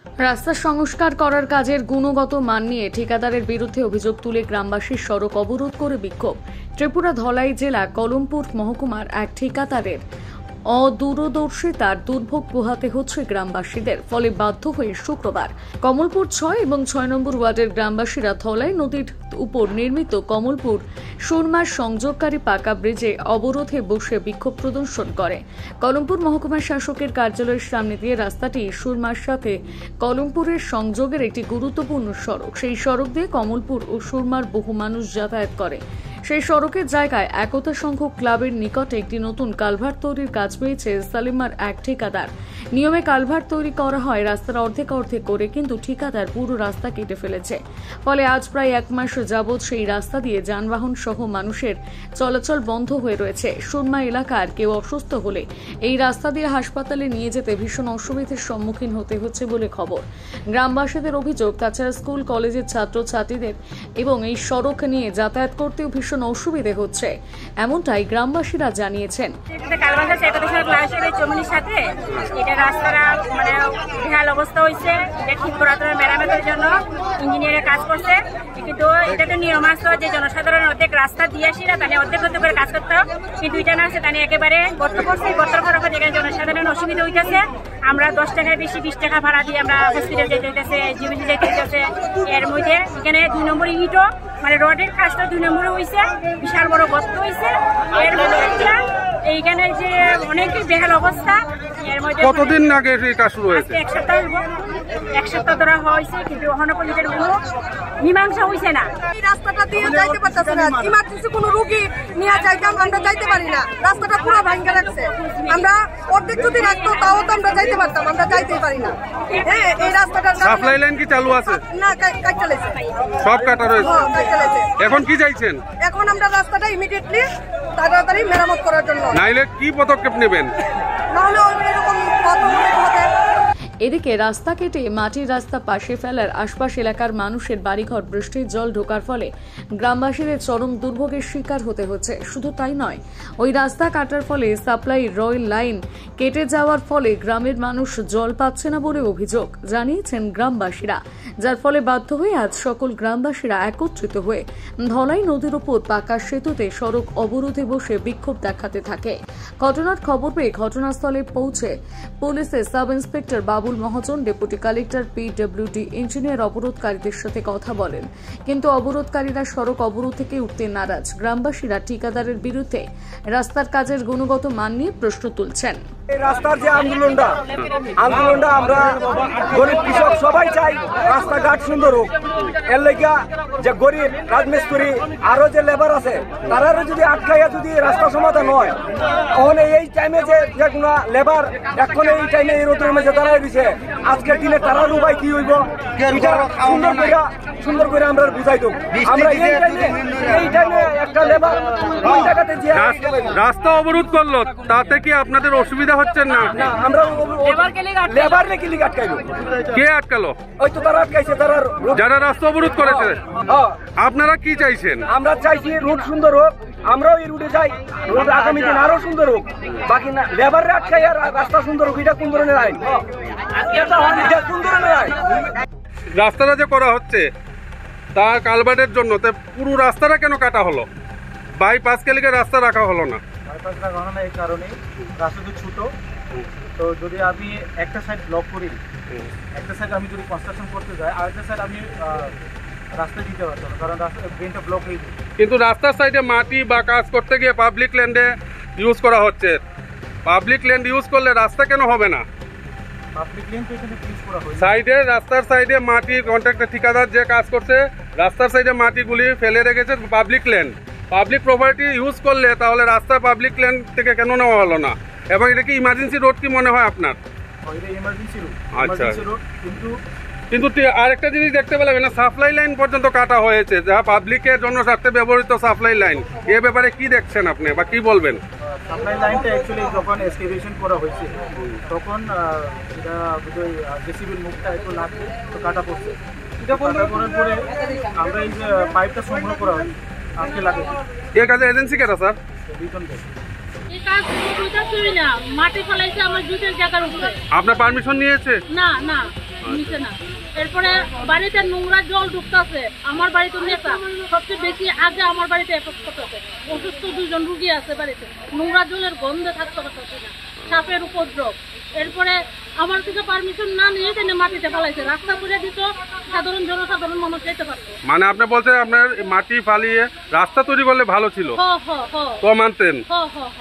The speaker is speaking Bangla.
রাস্তা সংস্কার করার কাজের গুণগত মান নিয়ে ঠিকাদারের বিরুদ্ধে অভিযোগ তুলে গ্রামবাসীর সড়ক অবরোধ করে বিক্ষোভ। ত্রিপুরা ধলাই জেলা কলমপুর মহকুমার এক ঠিকাদারের অদূরদর্শিতার দুর্ভোগ পোহাতে হচ্ছে গ্রামবাসীদের, ফলে বাধ্য হয়ে শুক্রবার কমলপুর ৬ এবং ৬ নম্বর ওয়ার্ডের গ্রামবাসীরা ধলাই নদীর উপর নির্মিত কমলপুর সুরমার সংযোগকারী পাকা ব্রিজে অবরোধে বসে বিক্ষোভ প্রদর্শন করে। কলমপুর মহকুমা শাসকের কার্যালয়ের সামনে দিয়ে রাস্তাটি সুরমার সাথে কলমপুরের সংযোগের একটি গুরুত্বপূর্ণ সড়ক। সেই সড়ক দিয়ে কমলপুর ও সুরমার বহু মানুষ যাতায়াত করে। সেই সড়কের জায়গায় একতা সংঘ ক্লাবের নিকটে একটি নতুন কালভার্ট তৈরির কাজ পেয়েছে সালিমার এক ঠিকাদার। নিয়মে কালভার্ট তৈরি করা হয় রাস্তার অর্ধেক করে, কিন্তু ঠিকাদার পুরো রাস্তা কেটে ফেলেছে। ফলে আজ প্রায় 1 মাস যাবৎ সেই রাস্তা দিয়ে যানবাহন সহ মানুষের চলাচল বন্ধ হয়ে রয়েছে। সুরমা এলাকার কেউ অসুস্থ হলে এই রাস্তা দিয়ে হাসপাতালে নিয়ে যেতে ভীষণ অসুবিধার সম্মুখীন হতে হচ্ছে বলে খবর। গ্রামবাসীদের অভিযোগ, তাছাড়া স্কুল কলেজের ছাত্রছাত্রীদের এবং এই সড়ক নিয়ে যাতায়াত করতেও ভীষণ অসুবিধে হচ্ছে, এমনটাই গ্রামবাসীরা জানিয়েছেন। রাস্তাটা মানে বেহাল অবস্থা হয়েছে, এটা ঠিক করার মেরামতের জন্য ইঞ্জিনিয়ারের কাজ করছে, কিন্তু এটাতে নিয়ম আছে যে জনসাধারণ অর্ধেক রাস্তা দিয়ে আসি না, তাহলে অর্ধেক করে কাজ করতে হবে, কিন্তু এটা না আছে তাহলে একেবারে গর্ত করছে। গর্ত করার পর যেখানে জনসাধারণ অসুবিধা হইতেছে, আমরা 10 টাকার বেশি 20 টাকা ভাড়া দিয়ে আমরা হসপিটাল যেতে হইতেছে, জিবিজি যেতে হইতেছে। এর মধ্যে এখানে 2 নম্বর ইটও মানে রডের কাজটা 2 নম্বরে হয়েছে, বিশাল বড় গর্ত হয়েছে। এর মধ্যে এইখানে যে অনেকই বেহাল অবস্থা। এর মধ্যে কতদিন আগে এই কাজ শুরু হয়েছে? এক সপ্তাহ ধরে হয়েছে, কিন্তু এখনো পর্যন্ত কোনো মীমাংসা হয়েছে না। এই রাস্তাটা দিয়ে যাইতে পারতেছে না, ইমার্জেন্সি কোনো রোগী নিয়ে যাইতাম আমরা যাইতে পারি না, রাস্তাটা পুরো ভাঙা রাখছে। আমরা অর্ধেক যদি রাখতো তাও তো আমরা যাইতে পারতাম, আমরা যাইতেই পারি না। হ্যাঁ, এই রাস্তাটা সাপ্লাই লাইন কি চালু আছে? না, কাট চলেছে, সব কাটা রয়েছে। এখন কি চাইছেন? এখন আমরা রাস্তাটা ইমিডিয়েটলি তাড়াতাড়ি মেরামত করার জন্য, নাইলে কি পদক্ষেপ নেবেন? নাহলে এরকম এদিকে রাস্তা কেটে মাটির রাস্তা পাশে ফেলার আশপাশ এলাকার মানুষের বাড়িঘর বৃষ্টির জল ঢোকার ফলে গ্রামবাসীদের চরম দুর্ভোগের শিকার হতে হচ্ছে। শুধু তাই নয়, ওই রাস্তা কাটার ফলে সাপ্লাই রয়েল লাইন কেটে যাওয়ার ফলে গ্রামের মানুষ জল পাচ্ছে না বলে অভিযোগ জানিয়েছেন গ্রামবাসীরা, যার ফলে বাধ্য হয়ে আজ সকল গ্রামবাসীরা একত্রিত হয়ে ধলাই নদীর উপর পাকা সেতুতে সড়ক অবরোধে বসে বিক্ষোভ দেখাতে থাকে। ঘটনার খবর পেয়ে ঘটনাস্থলে পৌঁছে পুলিশের সাব ইন্সপেক্টর বাবুল মহাজন, ডেপুটি কালেক্টর পিডব্লিউডি ইঞ্জিনিয়ার অবরোধকারীদের সাথে কথা বলেন, কিন্তু অবরোধকারীরা সড়ক অবরোধ থেকে উঠতে নারাজ। গ্রামবাসীরা ঠিকাদারের বিরুদ্ধে রাস্তার কাজের গুণগত মান নিয়ে প্রশ্ন তুলছেন। এই রাস্তার যে আন্দোলনটা আমরা গরিব কৃষক সবাই চাই রাস্তাঘাট সুন্দর হোক। এর লেগা যে গরিব রাজমিস্ত্রি আরো যে লেবার আছে তারারও যদি আটকাইয়া যদি রাস্তা সমাধান হয়, তাহলে এই টাইমে যে কোনো লেবার এখন এই টাইমে এই রোদের মধ্যে দাঁড়ায় দিছে, আজকের দিনে তারার উপায় কি হইব সুন্দর করে আমরা বুঝাই দেব। আমরা এই টাইমে একটা লেবার ওই জায়গাতে যে রাস্তা অবরোধ করলো, তাতে কি আপনাদের অসুবিধা হচ্ছে না? আমরা লেবার কে লিগে আটকাইলো? কে আটকালো? ওই তো তারা আটকাইছে, তারা যারা রাস্তা অবরোধ করেছে। আপনারা কি চাইছেন? আমরা চাইছি রুট সুন্দর হোক, আমরাও এই রুটে যাই, রুট আগামী দিন আরো সুন্দর হোক। বাকি না লেবাররা আটকাই আর রাস্তা সুন্দর হোক, এটা কোন ধরনের আইন? কোন ধরনের আইন? রাস্তাটা যে করা হচ্ছে তা কালভার্টের জন্য, পুরো রাস্তাটা কেন কাটা হলো? বাইপাস কে লিগে রাস্তা রাখা হলো না? বাইপাস রাখা হলো না এই কারণেই, রাস্তা তো ছোট, তো যদি আমি একটা সাইড ব্লক করি, একটা সাইড আমি যদি কনস্ট্রাকশন করতে যাই, আরেকটা সাইড আমি রাস্তা দিতে পারতাম না, কারণ রাস্তা ড্রেনটা ব্লক হয়ে যায়। কিন্তু রাস্তার সাইডে মাটি বা কাজ করতে গিয়ে পাবলিক ল্যান্ডে ইউজ করা হচ্ছে। পাবলিক ল্যান্ড ইউজ করলে রাস্তা কেন হবে না? পাবলিক ল্যান্ড তো এখানে ইউজ করা হয় সাইডে, রাস্তার সাইডে মাটি কন্ট্রাক্টর ঠিকাদার যে কাজ করছে রাস্তার সাইডে মাটিগুলি ফেলে রেখেছে public land. Public property use করলে তাহলে রাস্তা পাবলিক ল্যান্ড থেকে কেন নেওয়া হলো না? এবং এটা কি ইমার্জেন্সি রোড কি মনে হয় আপনার? আচ্ছা, কিন্তু আরেকটা জিনিস দেখতে পেলাম না, সাপ্লাই লাইন পর্যন্ত কাটা হয়েছে, যা পাবলিকের জন্য স্বার্থে ব্যবহৃত সাপ্লাই লাইন। এ ব্যাপারে কি দেখছেন আপনি বা কি বলবেন? সাপ্লাই লাইনটা অ্যাকচুয়ালি যখন এক্সকেভেশন করা হয়েছে তখন এটা জেসিবির মুখটা একটু লাগছে, তো কাটা পড়ছে। এটা করার পরে আমরা এই যে পাইপটা সংগ্রহ করা হয় আজকে লাগে। এর কাজে এজেন্সি কেটা স্যার? মাটি ফেলাইছে আমার জুটের জায়গার উপরে। আপনার পারমিশন নিয়েছে? না, এরপরে বাড়িতে নোংরা জল ঢুকতেছে, আমার বাড়িতে নেতা সবচেয়ে বেশি আগে আমার বাড়িতে এফেক্ট করতেছে। অসুস্থ 2 জন রুগী আছে বাড়িতে, নোংরা জলের গন্ধে থাকতে পারতেছে না, সাপের উপদ্রব। এরপরে আমার থেকে পারমিশন না নিয়ে তিনি মাটিতে ফেলাইছে, রাস্তা করে দিত, জনসাধারণ মানুষ যেতে পারতো। মানে আপনি বলছেন আপনার মাটি ফালিয়ে রাস্তা তৈরি করলে ভালো ছিল, হ হ হ তো মানতেন? হ হ হ